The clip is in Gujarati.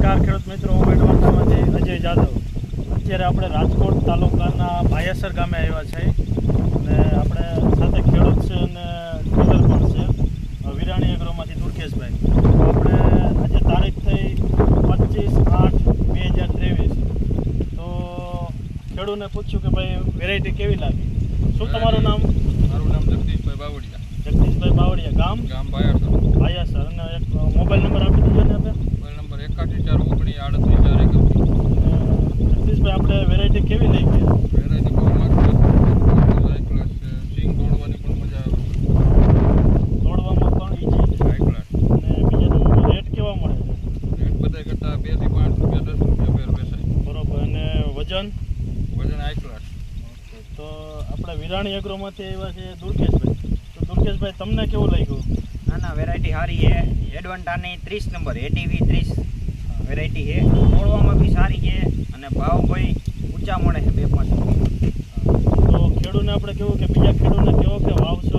નમસ્કાર ખેડૂત મિત્રો, હું મેડવાતામાંથી અજય જાદવ. અત્યારે આપણે રાજકોટ તાલુકાના ભાયાસર ગામે આવ્યા છે અને આપણે સાથે ખેડૂત છે અને ડીલર પણ છે વિરાણી એગ્રોમાંથી દુર્ગેશભાઈ. તો આપણે આજે તારીખ થઈ 25/8/2023. તો ખેડૂતને પૂછ્યું કે ભાઈ વેરાયટી કેવી લાગી. શું તમારું નામ? મારું નામ જગદીશભાઈ બાવળિયા. જગદીશભાઈ બાવળિયા, ગામ ભાયાસર. અને એક મોબાઈલ નંબર આપી દીધો ને આપણે. Mobile number 8149383431. જગદીશભાઈ, આપણે વેરાયટી કેવી લઈ ગયા? વેરાયટી બહુ મસ્ત છે, સિંગ તોડવાની પણ મજા આવે, તોડવામાં પણ ઈજી છે, હાઈ ક્લાસ. અને બીજાનું રેટ કેવા મળે છે? રેટ બધા કરતાં 2 થી 5 રૂપિયા 10 રૂપિયા ફેર વેચાય. બરોબર. અને વજન હાઈ ક્લાસ. તો આપણે વિરાણી એગ્રોમાંથી આવ્યા છે દુર્ગેશભાઈ. તો દુર્ગેશભાઈ, તમને કેવું લાગ્યું? ના વેરાયટી સારી છે. એડવાન્ટાની 30 નંબર ATV 30 વેરાયટી છે. તોડવામાં બી સારી છે અને ભાવ ભાઈ ઊંચા મળે છે 2-5 રૂપિયા. તો ખેડૂતને આપણે કેવું કે બીજા ખેડૂતને કેવો કે વાવશો